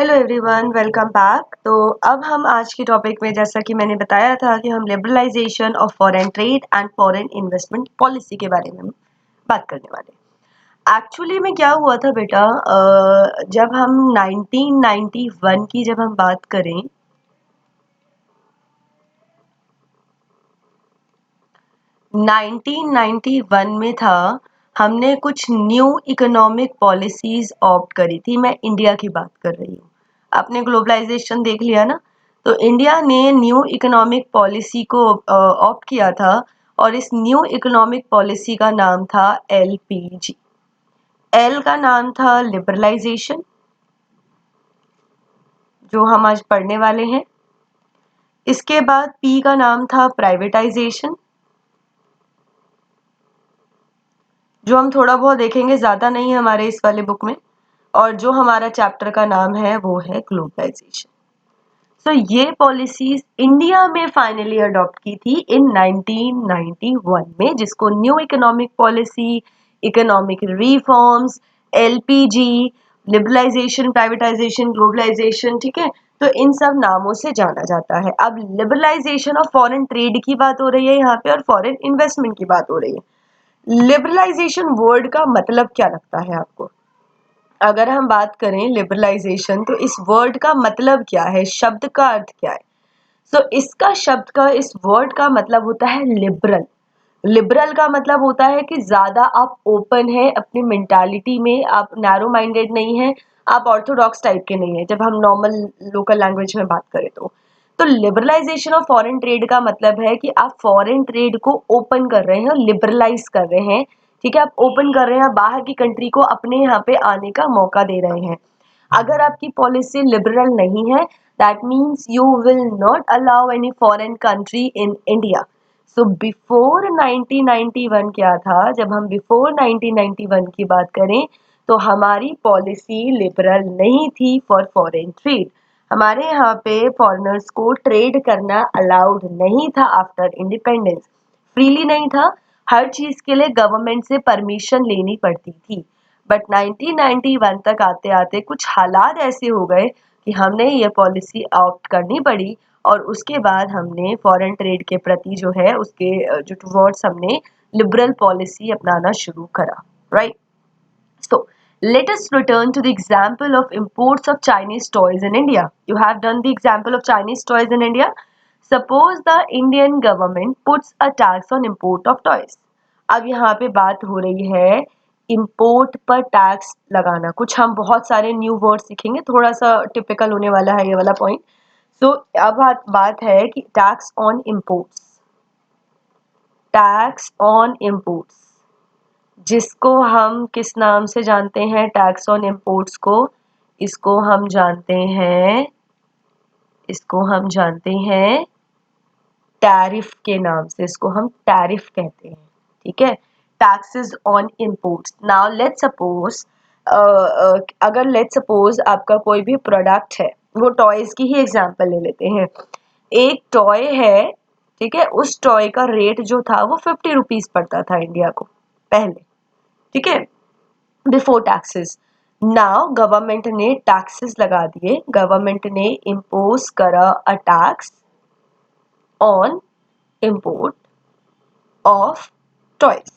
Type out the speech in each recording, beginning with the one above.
Hello everyone, welcome back. तो अब हम आज के टॉपिक में, जैसा कि मैंने बताया था, कि हम liberalisation of foreign trade and foreign investment policy के बारे में बात करने वाले। एक्चुअली में क्या हुआ था बेटा, जब हम 1991 की जब हम बात करें, 1991 में था, हमने कुछ न्यू इकोनॉमिक पॉलिसीज ऑप्ट करी थी। मैं इंडिया की बात कर रही हूँ। आपने ग्लोबलाइजेशन देख लिया ना, तो इंडिया ने न्यू इकोनॉमिक पॉलिसी को ऑप्ट किया था, और इस न्यू इकोनॉमिक पॉलिसी का नाम था एलपीजी। एल का नाम था लिबरलाइजेशन, जो हम आज पढ़ने वाले हैं। इसके बाद पी का नाम था प्राइवेटाइजेशन, जो हम थोड़ा बहुत देखेंगे, ज्यादा नहीं है हमारे इस वाले बुक में। और जो हमारा चैप्टर का नाम है वो है ग्लोबलाइजेशन। सो ये पॉलिसीज इंडिया में फाइनली अडॉप्ट की थी इन 1991 में, जिसको new economic policy, economic reforms, LPG, liberalisation, privatisation, globalisation, ठीक है, तो इन सब नामों से जाना जाता है। अब लिबरलाइजेशन ऑफ फॉरेन ट्रेड की बात हो रही है यहाँ पे, और फॉरेन इन्वेस्टमेंट की बात हो रही है। लिबरलाइजेशन वर्ड का मतलब क्या लगता है आपको? अगर हम बात करें लिबरलाइजेशन, तो इस वर्ड का मतलब क्या है, शब्द का अर्थ क्या है? इसका शब्द का, इस वर्ड का मतलब होता है लिबरल। लिबरल का मतलब होता है कि ज्यादा आप ओपन है अपनी मेंटालिटी में, आप नैरो माइंडेड नहीं है, आप ऑर्थोडॉक्स टाइप के नहीं है, जब हम नॉर्मल लोकल लैंग्वेज में बात करें तो लिबरलाइजेशन ऑफ फॉरेन ट्रेड का मतलब है कि आप फॉरेन ट्रेड को ओपन कर रहे हैं, लिबरलाइज कर रहे हैं, ठीक है, आप ओपन कर रहे हैं, बाहर की कंट्री को अपने यहाँ पे आने का मौका दे रहे हैं। अगर आपकी पॉलिसी लिबरल नहीं है, that means you will not allow any foreign country in India. So before 1991 क्या था, जब हम बिफोर 1991 की बात करें, तो हमारी पॉलिसी लिबरल नहीं थी फॉर फॉरेन ट्रेड। हमारे यहाँ पे फॉरेनर्स को ट्रेड करना अलाउड नहीं था आफ्टर इंडिपेंडेंस, फ्रीली नहीं था, हर चीज के लिए गवर्नमेंट से परमिशन लेनी पड़ती थी। बट 1991 तक आते आते कुछ हालात ऐसे हो गए कि हमने ये पॉलिसी ऑप्ट करनी पड़ी, और उसके बाद हमने फॉरेन ट्रेड के प्रति जो है उसके जो टुवर्ड्स हमने लिबरल पॉलिसी अपनाना शुरू करा, right? So, let us return to the example of imports of Chinese toys in India. You have done the example of Chinese toys in India. Suppose the Indian government puts a tax on import of toys. अब यहाँ पे बात हो रही है import पर tax लगाना। कुछ हम बहुत सारे न्यू वर्ड सीखेंगे, थोड़ा सा टिपिकल होने वाला है ये वाला पॉइंट। अब बात है कि tax on imports, tax on imports, जिसको हम किस नाम से जानते हैं? टैक्स ऑन इम्पोर्ट्स को, इसको हम जानते हैं, इसको हम जानते हैं टैरिफ के नाम से, इसको हम टैरिफ कहते हैं, ठीक है, taxes on imports. Now let's suppose, अगर लेट्स सपोज आपका कोई भी प्रोडक्ट है, वो टॉयज की ही एग्जांपल ले लेते हैं। एक टॉय है, ठीक है, उस टॉय का रेट जो था वो 50 रुपीज पड़ता था इंडिया को पहले, ठीक है, बिफोर टैक्सेस। नाउ गवर्नमेंट ने टैक्सेस लगा दिए, गवर्नमेंट ने इम्पोज करा a tax on import of toys.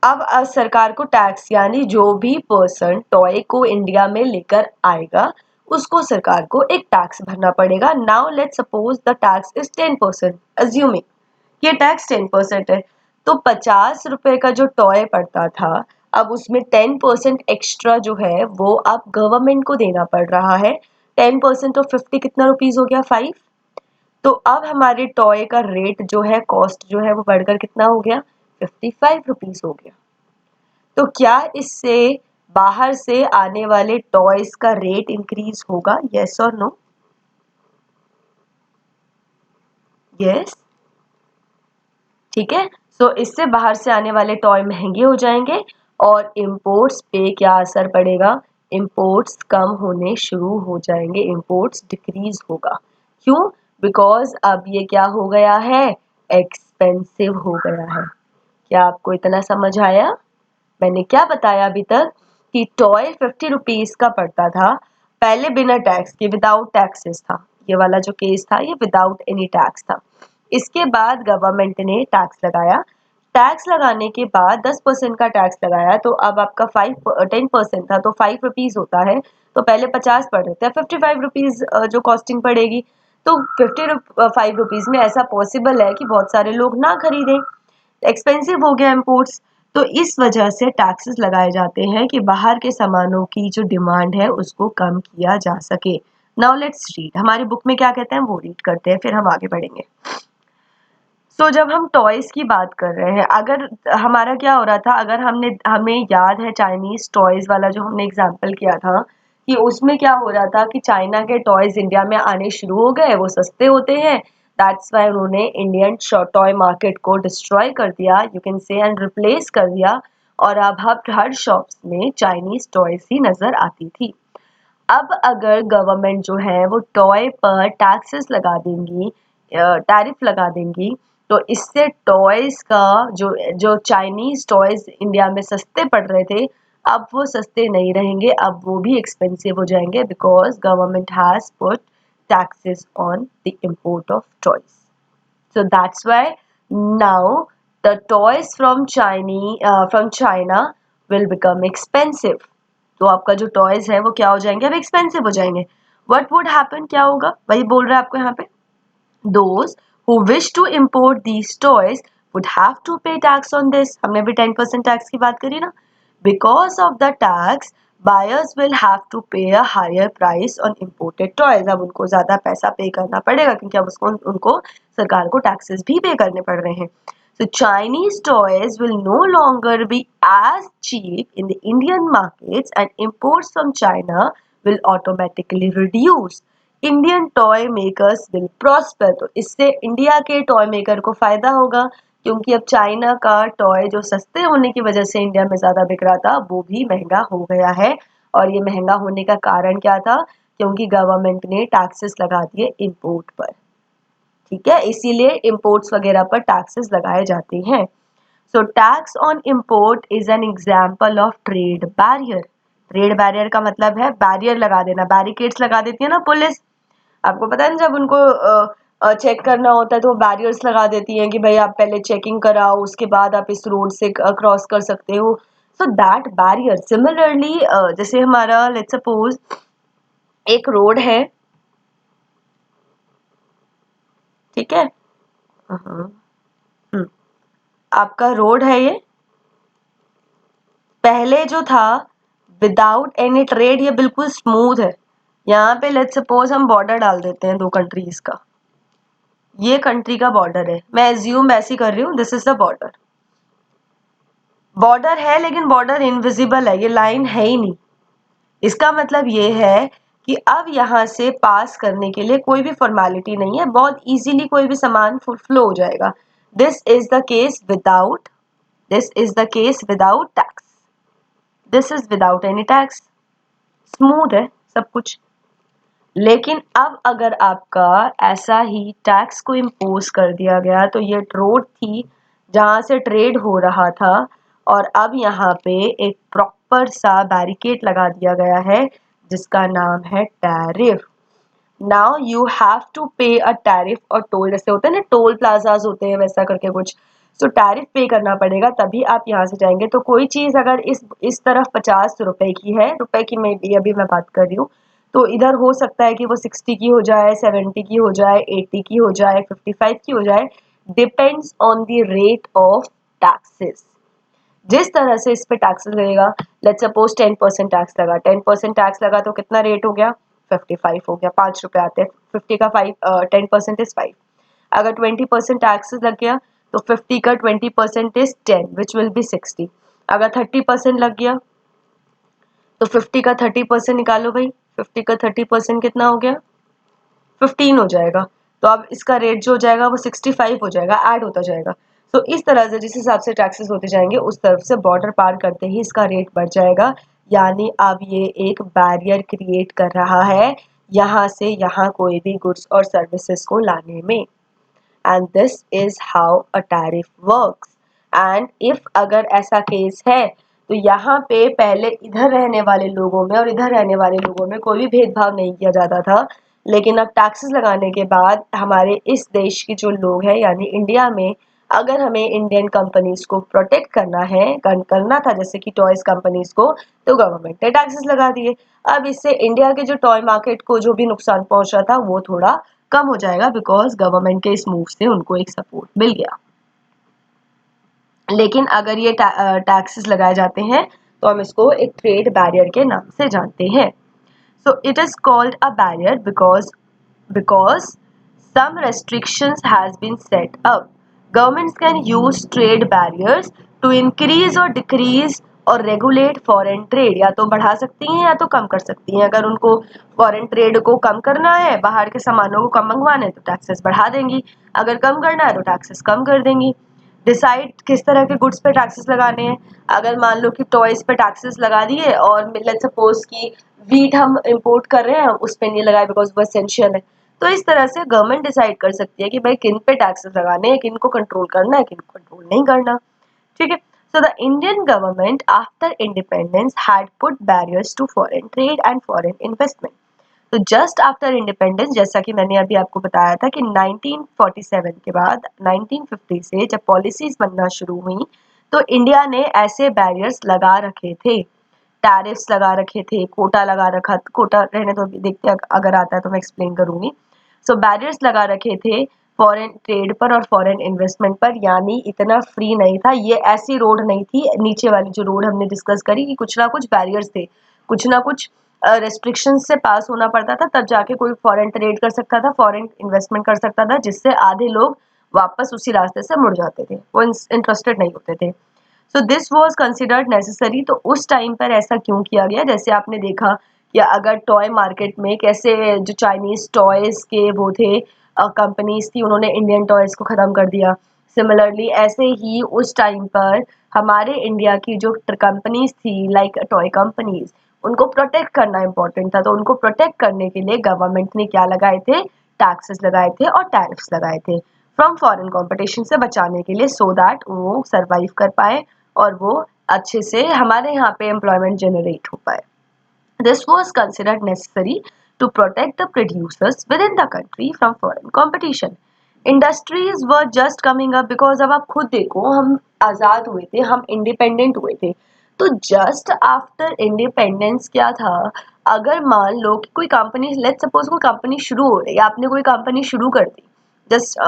अब सरकार को टैक्स, यानी जो भी पर्सन टॉय को इंडिया में लेकर आएगा उसको सरकार को एक टैक्स भरना पड़ेगा। Now let's suppose the tax is 10%, assuming ये टैक्स 10% है, तो 50 रुपए का जो टॉय पड़ता था, अब उसमें 10% एक्स्ट्रा जो है वो अब गवर्नमेंट को देना पड़ रहा है। 10% ऑफ 50 कितना रुपीज हो गया? 5। तो अब हमारे टॉय का रेट जो है, कॉस्ट जो है, वो बढ़कर कितना हो गया? 55 रुपीज हो गया। तो क्या इससे बाहर से आने वाले टॉयज का रेट इंक्रीज होगा? यस और नो? यस, ठीक है। इससे बाहर से आने वाले टॉय महंगे हो जाएंगे, और इम्पोर्ट्स पे क्या असर पड़ेगा? इम्पोर्ट्स कम होने शुरू हो जाएंगे, इम्पोर्ट्स डिक्रीज होगा। क्यों? बिकॉज अब ये क्या हो गया है? एक्सपेंसिव हो गया है। क्या आपको इतना समझ आया? मैंने क्या बताया अभी तक कि टॉय 50 रुपीज का पड़ता था, पहले बिना टैक्स के, विदाउट टैक्सेस था ये वाला जो केस था, ये विदाउट एनी टैक्स था। इसके बाद गवर्नमेंट ने टैक्स लगाया, टैक्स लगाने के बाद 10% का टैक्स लगाया, तो अब आपका 10% था तो 5 रुपीज होता है, तो पहले 50 पड़ रहे थे, 55 रुपीज जो कॉस्टिंग पड़ेगी। तो 55 रुपीज में ऐसा पॉसिबल है कि बहुत सारे लोग ना खरीदें, एक्सपेंसिव हो गया इम्पोर्ट्स। तो इस वजह से टैक्सेस लगाए जाते हैं कि बाहर के सामानों की जो डिमांड है उसको कम किया जा सके। नाउ लेट्स रीड, हमारी बुक में क्या कहते हैं वो रीड करते हैं, फिर हम आगे बढ़ेंगे। जब हम टॉयज की बात कर रहे हैं, अगर हमारा क्या हो रहा था, अगर हमें याद है चाइनीज टॉयज वाला जो हमने एग्जाम्पल किया था, कि उसमें क्या हो रहा था कि चाइना के टॉयज इंडिया में आने शुरू हो गए, वो सस्ते होते हैं, दैट्स वाई उन्होंने इंडियन टॉय मार्केट को डिस्ट्रॉय कर दिया, you can say, and replace कर दिया, और अब हर शॉप्स में चाइनीज टॉयज ही नजर आती थी। अब अगर गवर्नमेंट जो है वो टॉय पर टैक्सेस लगा देंगी, टैरिफ लगा देंगी, तो इससे टॉयज का जो जो चाइनीज टॉयज इंडिया में सस्ते पड़ रहे थे, अब वो सस्ते नहीं रहेंगे, अब वो भी एक्सपेंसिव हो जाएंगे, because government has put taxes on the import of toys. So that's why now the toys from China will become expensive. तो आपका जो टॉयज है वो क्या हो जाएंगे, अब एक्सपेंसिव हो जाएंगे। What would happen, क्या होगा, वही बोल रहा है आपको यहाँ पे, those who wish to import these toys would have to pay tax on this. हमने भी 10% टैक्स की बात करी ना। Because of the tax, buyers will have to pay a higher price on imported toys. अब उनको ज्यादा पैसा पे करना पड़ेगा, क्योंकि अब उनको सरकार को टैक्सेस भी पे करने पड़ रहे हैं। So Chinese toys will no longer be as cheap in the Indian markets, and imports from China will automatically reduce. Indian toy makers will prosper. तो इससे इंडिया के टॉय मेकर को फायदा होगा, क्योंकि अब चाइना का टॉय जो सस्ते होने की वजह से इंडिया में ज्यादा बिक रहा था, वो भी महंगा हो गया है। और ये महंगा होने का कारण क्या था, क्योंकि गवर्नमेंट ने टैक्सेस लगा दिए इम्पोर्ट पर। ठीक है, इसीलिए इम्पोर्ट्स वगैरह पर टैक्सेस लगाए जाते हैं। So tax on import is an example of trade barrier. Trade barrier का मतलब है बैरियर लगा देना, बैरिकेड्स लगा देती है ना पुलिस, आपको पता है ना, जब उनको चेक करना होता है तो वो बैरियर्स लगा देती हैं कि भाई आप पहले चेकिंग कराओ, उसके बाद आप इस रोड से क्रॉस कर सकते हो। सो दैट बैरियर, सिमिलरली जैसे हमारा लेट्स सपोज एक रोड है, ठीक है, आपका रोड है ये, पहले जो था विदाउट एनी ट्रेड ये बिल्कुल स्मूथ है। यहाँ पे लेट्स सपोज हम बॉर्डर डाल देते हैं दो कंट्रीज का, ये कंट्री का बॉर्डर है, मैं एज्यूम ऐसी कर रही हूँ, this is the border. Border है लेकिन बॉर्डर इनविजिबल है, ये लाइन है ही नहीं। इसका मतलब ये है कि अब यहाँ से पास करने के लिए कोई भी फॉर्मेलिटी नहीं है, बहुत इजीली कोई भी सामान फ्लो हो जाएगा। This is the case without tax, this is without any tax, smooth है सब कुछ। लेकिन अब अगर आपका ऐसा ही टैक्स को इम्पोज कर दिया गया, तो ये रोड थी जहां से ट्रेड हो रहा था, और अब यहाँ पे एक प्रॉपर सा बैरिकेड लगा दिया गया है जिसका नाम है tariff. Now you have to pay a tariff और टोल, जैसे होते हैं ना टोल प्लाजाज होते हैं वैसा करके कुछ, तो टैरिफ पे करना पड़ेगा तभी आप यहाँ से जाएंगे। तो कोई चीज अगर इस तरफ 50 रुपए की है, रुपए की में भी अभी मैं बात कर रही हूँ, तो इधर हो सकता है कि वो 60 की हो जाए, 70 की हो जाए, 80 की हो जाए, 55 की हो जाए, depends on the rate of taxes. जिस तरह से इस पे टैक्सेस लगेगा, लेट्स सपोज 10% टैक्स लगा, 10% टैक्स लगा तो कितना रेट हो गया, 55 हो गया, 5 रुपए आते हैं, 50 का 10% इज 5। अगर 20% टैक्सेस लग गया तो 50 का 20% इज 10 विच विल बी 60। अगर 30% लग गया तो 50 का 30% निकालो भाई, 50 का 30% कितना हो गया, 15 हो जाएगा। तो अब इसका रेट जो हो जाएगा वो 65 हो जाएगा, ऐड होता जाएगा। तो इस तरह से जिस हिसाब से टैक्सेस होते जाएंगे उस तरफ से बॉर्डर पार करते ही इसका रेट बढ़ जाएगा, यानी अब ये एक बैरियर क्रिएट कर रहा है यहाँ से यहाँ कोई भी गुड्स और सर्विसेज को लाने में। And this is how a tariff works. And if अगर ऐसा केस है तो यहाँ पे पहले इधर रहने वाले लोगों में और इधर रहने वाले लोगों में कोई भी भेदभाव नहीं किया जाता था, लेकिन अब टैक्सेस लगाने के बाद हमारे इस देश के जो लोग हैं यानी इंडिया में, अगर हमें इंडियन कंपनीज को प्रोटेक्ट करना है, करना था जैसे कि टॉयज कंपनीज को, तो गवर्नमेंट ने टैक्सेस लगा दिए। अब इससे इंडिया के जो टॉय मार्केट को जो भी नुकसान पहुंच रहा था वो थोड़ा कम हो जाएगा, बिकॉज गवर्नमेंट के इस मूव से उनको एक सपोर्ट मिल गया। लेकिन अगर ये टैक्सेस लगाए जाते हैं तो हम इसको एक ट्रेड बैरियर के नाम से जानते हैं। So it is called a barrier because some restrictions has been set up. Governments can use trade barriers to increase or decrease और रेगुलेट फॉरेन ट्रेड, या तो बढ़ा सकती हैं या तो कम कर सकती हैं। अगर उनको फॉरेन ट्रेड को कम करना है, बाहर के सामानों को कम मंगवाना है तो टैक्सेस बढ़ा देंगी, अगर कम करना है तो टैक्सेस कम कर देंगी। डिसाइड किस तरह के गुड्स पे टैक्सेस लगाने हैं। अगर मान लो कि टॉयज पे टैक्सेस लगा दिए और लेट्स सपोज कि वीट हम इंपोर्ट कर रहे हैं उस पे नहीं लगाए बिकॉज वो एसेंशियल है, तो इस तरह से गवर्नमेंट डिसाइड कर सकती है कि भाई किन पे टैक्सेस लगाने हैं, किन को कंट्रोल करना है, किन को कंट्रोल नहीं करना। ठीक है। So the Indian government after independence had put barriers to foreign trade and foreign investment. तो जस्ट आफ्टर इंडिपेंडेंस, जैसा कि मैंने अभी आपको बताया था कि 1947 के बाद 1950 से जब पॉलिसीज बनना शुरू हुई तो इंडिया ने ऐसे बैरियर्स लगा रखे थे, टैरिफ्स लगा रखे थे, कोटा लगा रखा, कोटा रहने तो अभी देखते हैं अगर आता है तो मैं एक्सप्लेन करूंगी। सो बैरियर्स लगा रखे थे फॉरेन ट्रेड पर और फॉरेन इन्वेस्टमेंट पर, यानी इतना फ्री नहीं था ये, ऐसी रोड नहीं थी नीचे वाली जो रोड हमने डिस्कस करी कि कुछ ना कुछ बैरियर्स थे, कुछ ना कुछ रेस्ट्रिक्शन से पास होना पड़ता था तब जाके कोई फॉरेन ट्रेड कर सकता था, फॉरेन इन्वेस्टमेंट कर सकता था, जिससे आधे लोग वापस उसी रास्ते से मुड़ जाते थे, वो इंटरेस्टेड नहीं होते थे। So this was considered necessary. तो उस टाइम पर ऐसा क्यों किया गया, जैसे आपने देखा कि अगर टॉय मार्केट में कैसे जो चाइनीज टॉयज के वो थे कंपनीज थी, उन्होंने इंडियन टॉयज को खत्म कर दिया। सिमिलरली ऐसे ही उस टाइम पर हमारे इंडिया की जो कंपनीज थी लाइक टॉय कंपनीज, उनको प्रोटेक्ट करना इंपॉर्टेंट था, तो उनको प्रोटेक्ट करने के लिए गवर्नमेंट ने क्या लगाए थे, टैक्सेस लगाए थे और टैरिफ्स लगाए थे फ्रॉम फॉरेन कंपटीशन से बचाने के लिए, सो दैट वो सरवाइव कर पाए और वो अच्छे से हमारे यहाँ पे एम्प्लॉयमेंट जनरेट हो पाए। This was considered necessary to protect the producers within the country from foreign competition. Industries were just coming up because अब आप खुद देखो, हम आज़ाद हुए थे, हम इंडिपेंडेंट हुए थे, तो जस्ट आफ्टर इंडिपेंडेंस क्या था, अगर मान लो कि कोई कंपनी, लेट्स सपोज कोई कंपनी शुरू हो रही है, आपने कोई कंपनी शुरू कर दी, जस्ट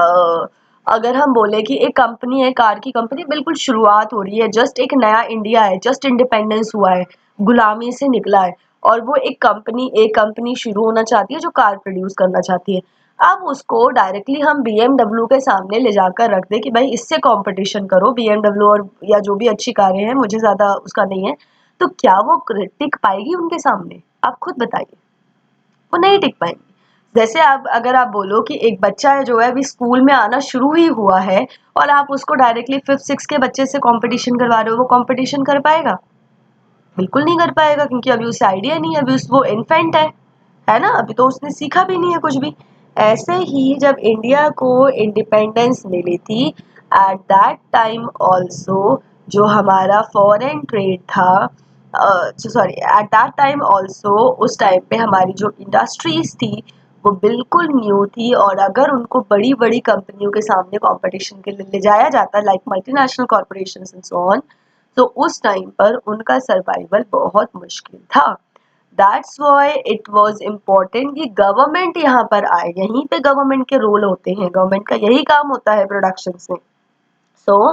अगर हम बोले कि एक कंपनी है, कार की कंपनी, बिल्कुल शुरुआत हो रही है, जस्ट एक नया इंडिया है, जस्ट इंडिपेंडेंस हुआ है, गुलामी से निकला है, और वो एक कंपनी शुरू होना चाहती है जो कार प्रोड्यूस करना चाहती है। अब उसको डायरेक्टली हम BMW के सामने ले जाकर रख दे कि भाई इससे कंपटीशन करो, BMW और या जो भी अच्छी कारें हैं, मुझे ज्यादा उसका नहीं है, तो क्या वो टिक पाएगी उनके सामने? आप खुद बताइए, वो नहीं टिक पाएंगी। जैसे आप अगर आप बोलो कि एक बच्चा है जो है अभी स्कूल में आना शुरू ही हुआ है और आप उसको डायरेक्टली 5th 6th के बच्चे से कंपटीशन करवा रहे हो, वो कंपटीशन कर पाएगा? बिल्कुल नहीं कर पाएगा, क्योंकि अभी उसे आइडिया नहीं है, अभी वो इन्फेंट है ना, अभी तो उसने सीखा भी नहीं है कुछ भी। ऐसे ही जब इंडिया को इंडिपेंडेंस मिली थी, एट दैट टाइम ऑल्सो जो हमारा फॉरेन ट्रेड था, sorry, at that time also उस टाइम पे हमारी जो इंडस्ट्रीज थी वो बिल्कुल न्यू थी, और अगर उनको बड़ी बड़ी कंपनियों के सामने कंपटीशन के लिए ले जाया जाता like multinational corporations and so on, तो उस टाइम पर उनका सर्वाइवल बहुत मुश्किल था। That's why it was important कि गवर्नमेंट यहाँ पर आए, यहीं पे गवर्नमेंट के रोल होते हैं, गवर्नमेंट का यही काम होता है प्रोडक्शन से। सो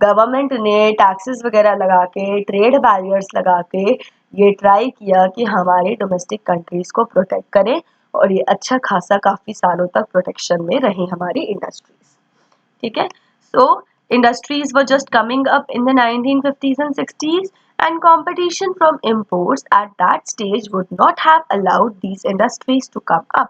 गवर्नमेंट ने टैक्सेस वगैरह लगा के, ट्रेड बैरियर्स लगा के ये ट्राई किया कि हमारे डोमेस्टिक कंट्रीज को प्रोटेक्ट करें, और ये अच्छा खासा काफी सालों तक प्रोटेक्शन में रही हमारी इंडस्ट्रीज। ठीक है। सो industries were just coming up in the 1950s and 60s, and competition from imports at that stage would not have allowed these industries to come up.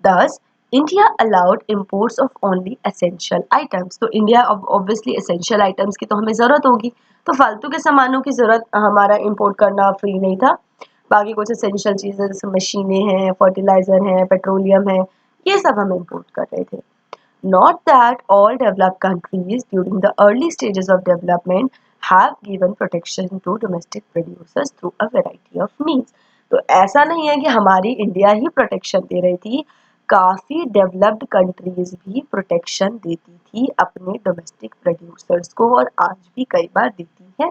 Thus, India allowed imports of only essential items. तो India obviously essential items की तो हमें ज़रूरत होगी, तो फालतू के सामानों की ज़रूरत हमारा import करना फ्री नहीं था। बाकी कुछ essential चीज़ें जैसे मशीनें हैं, फर्टिलाइजर हैं, पेट्रोलियम है, ये सब हम import कर रहे थे। Not that all developed countries during the early stages of development have given protection to domestic producers through a variety of means. तो ऐसा नहीं है कि हमारी इंडिया ही प्रोटेक्शन दे रही थी, काफी डेवलप्ड कंट्रीज भी प्रोटेक्शन देती थी अपने डोमेस्टिक प्रोड्यूसर्स को, और आज भी कई बार देती है।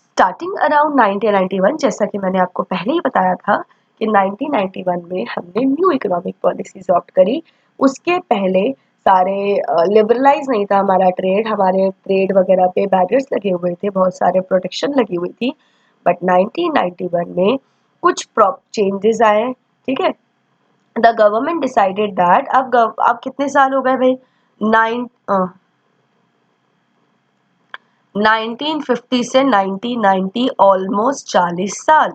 स्टार्टिंग अराउंड 1991, जैसा कि मैंने आपको पहले ही बताया था कि 1991 में हमने न्यू इकोनॉमिक पॉलिसी अडॉप्ट करी। उसके पहले सारे लिबरलाइज नहीं था हमारा ट्रेड, हमारे ट्रेड वगैरह पे बैरियर्स लगे हुए थे, बहुत सारे प्रोटेक्शन लगी हुई थी। बट 1991 में कुछ चेंजेस आए, ठीक है। द गवर्नमेंट डिसाइडेड दैट अब कितने साल हो गए भाई, 1950 से 1990, ऑलमोस्ट 40 साल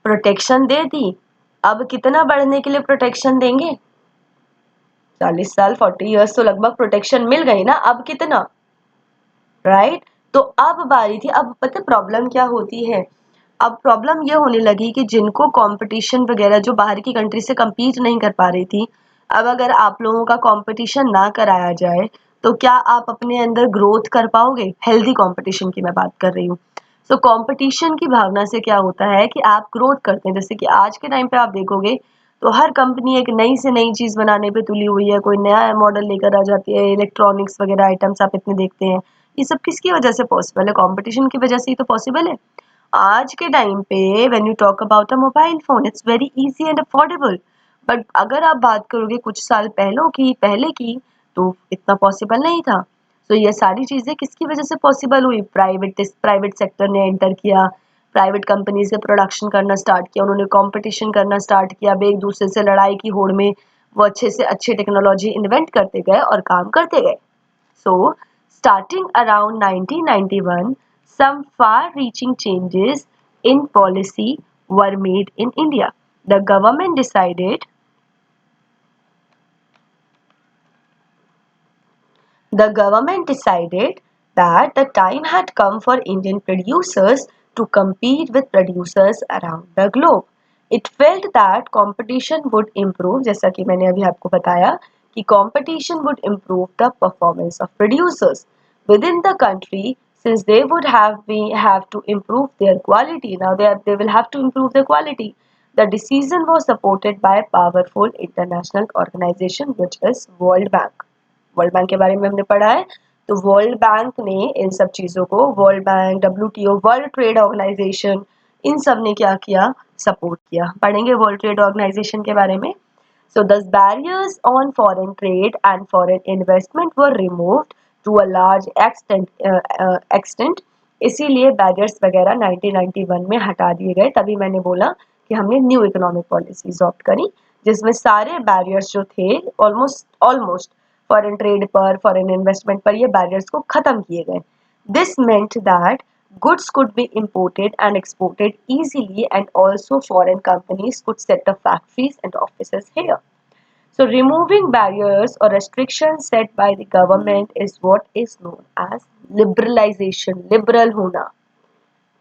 प्रोटेक्शन दे दी। अब कितना बढ़ने के लिए प्रोटेक्शन देंगे, 40 साल 40 इयर्स तो लगभग प्रोटेक्शन मिल गई ना, अब कितना, राइट। तो अब बारी थी, अब पता प्रॉब्लम क्या होती है, अब प्रॉब्लम ये होने लगी कि जिनको कंपटीशन वगैरह जो बाहर की कंट्री से compete नहीं कर पा रही थी, अब अगर आप लोगों का कंपटीशन ना कराया जाए तो क्या आप अपने अंदर ग्रोथ कर पाओगे, हेल्दी कंपटीशन की मैं बात कर रही हूँ। सो कंपटीशन की भावना से क्या होता है कि आप ग्रोथ करते हैं, जैसे कि आज के टाइम पे आप देखोगे तो हर कंपनी एक नई से नई चीज बनाने पे तुली हुई है, कोई नया मॉडल लेकर आ जाती है, इलेक्ट्रॉनिक्स वगैरह आइटम्स आप इतने देखते हैं। ये सब किसकी वजह से पॉसिबल है, कंपटीशन की वजह से ही तो पॉसिबल है। आज के टाइम पे when you talk about a mobile phone, it's very easy and affordable. But अगर आप बात करोगे कुछ साल पहले की तो इतना पॉसिबल नहीं था। तो ये सारी चीजें किसकी वजह से पॉसिबल हुई, प्राइवेट सेक्टर ने एंटर किया, प्राइवेट कंपनीज ने प्रोडक्शन करना स्टार्ट किया, उन्होंने कंपटीशन करना स्टार्ट किया, अब एक दूसरे से लड़ाई की होड़ में वो अच्छे से अच्छे टेक्नोलॉजी इन्वेंट करते गए और काम करते गए। So, starting around 1991, some far-reaching changes in policy were made in India. The government decided that the time had come for Indian producers to compete with producers around the globe. It felt that competition would improve, जैसा कि मैंने अभी आपको बताया कि competition would improve the performance of producers within the country, since they would have to improve their quality. Now they will have to improve their quality. The decision was supported by a powerful international organization, which is World Bank. World bank के बारे में हमने पढ़ा है, तो world bank ने इन सब चीजों को, World Bank, WTO, World Trade Organization, इन सब ने क्या किया, सपोर्ट किया। पढ़ेंगे वर्ल्ड ट्रेड ऑर्गेनाइजेशन के बारे में। So thus barriers on foreign trade and foreign investment were removed to a large extent. इसीलिए बैरियर्स वगैरह 1991 में हटा दिए गए। तभी मैंने बोला कि हमने न्यू इकोनॉमिक पॉलिसी अडॉप्ट करी, जिसमें सारे बैरियर्स जो थे ऑलमोस्ट फॉरेन ट्रेड पर, फॉरेन इन्वेस्टमेंट पर, ये बैरियर्स को खत्म किए गए। This meant that goods could be imported and exported easily, and also foreign companies could set up factories and offices here. So removing barriers or restrictions set by the government is what is known as liberalization. Liberal होना,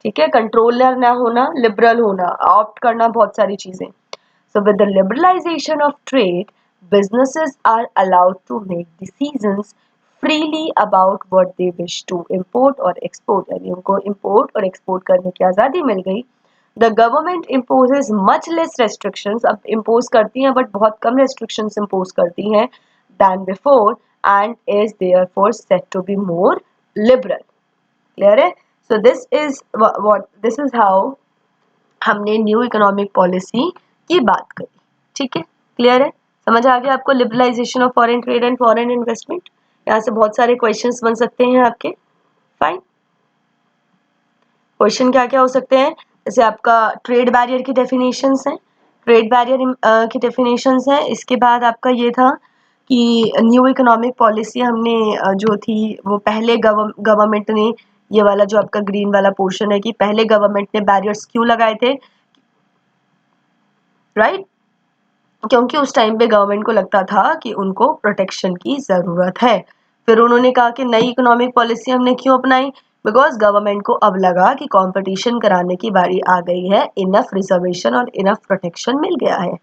ठीक है, controller ना होना, liberal होना, opt करना बहुत सारी चीजें। So with the liberalization of trade, businesses are allowed to make decisions freely about what they wish to import or export. यानी उनको import और export करने की आज़ादी मिल गई। The government imposes much less restrictions, अब impose करती हैं but बहुत कम restrictions impose करती हैं than before, and is therefore said to be more liberal. Clear है? So this is how हमने न्यू इकोनॉमिक पॉलिसी की बात करी, ठीक है, क्लियर है, समझ आ गया आपको liberalization of foreign trade and foreign investment. यहाँ से बहुत सारे क्वेश्चंस बन सकते हैं आपके। फाइन, क्वेश्चन क्या क्या हो सकते हैं, जैसे आपका ट्रेड बैरियर की डेफिनेशंस हैं, ट्रेड बैरियर की डेफिनेशंस हैं। इसके बाद आपका ये था कि न्यू इकोनॉमिक पॉलिसी हमने जो थी वो पहले गवर्नमेंट ने, ये वाला जो आपका ग्रीन वाला पोर्शन है, कि पहले गवर्नमेंट ने बैरियर्स क्यों लगाए थे, राइट, क्योंकि उस टाइम पे गवर्नमेंट को लगता था कि उनको प्रोटेक्शन की जरूरत है। फिर उन्होंने कहा कि नई इकोनॉमिक पॉलिसी हमने क्यों अपनाई, बिकॉज गवर्नमेंट को अब लगा कि कंपटीशन कराने की बारी आ गई है, इनफ रिजर्वेशन और इनफ प्रोटेक्शन मिल गया है,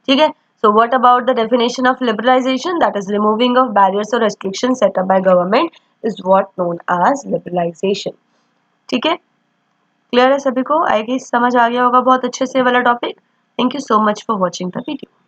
ठीक है। So what about the definition of liberalization? That is removing of barriers or restrictions set up by government is what known as liberalization. ठीक है, क्लियर है सभी को? आई गेस समझ आ गया होगा बहुत अच्छे से वाला topic. Thank you so much for watching the video.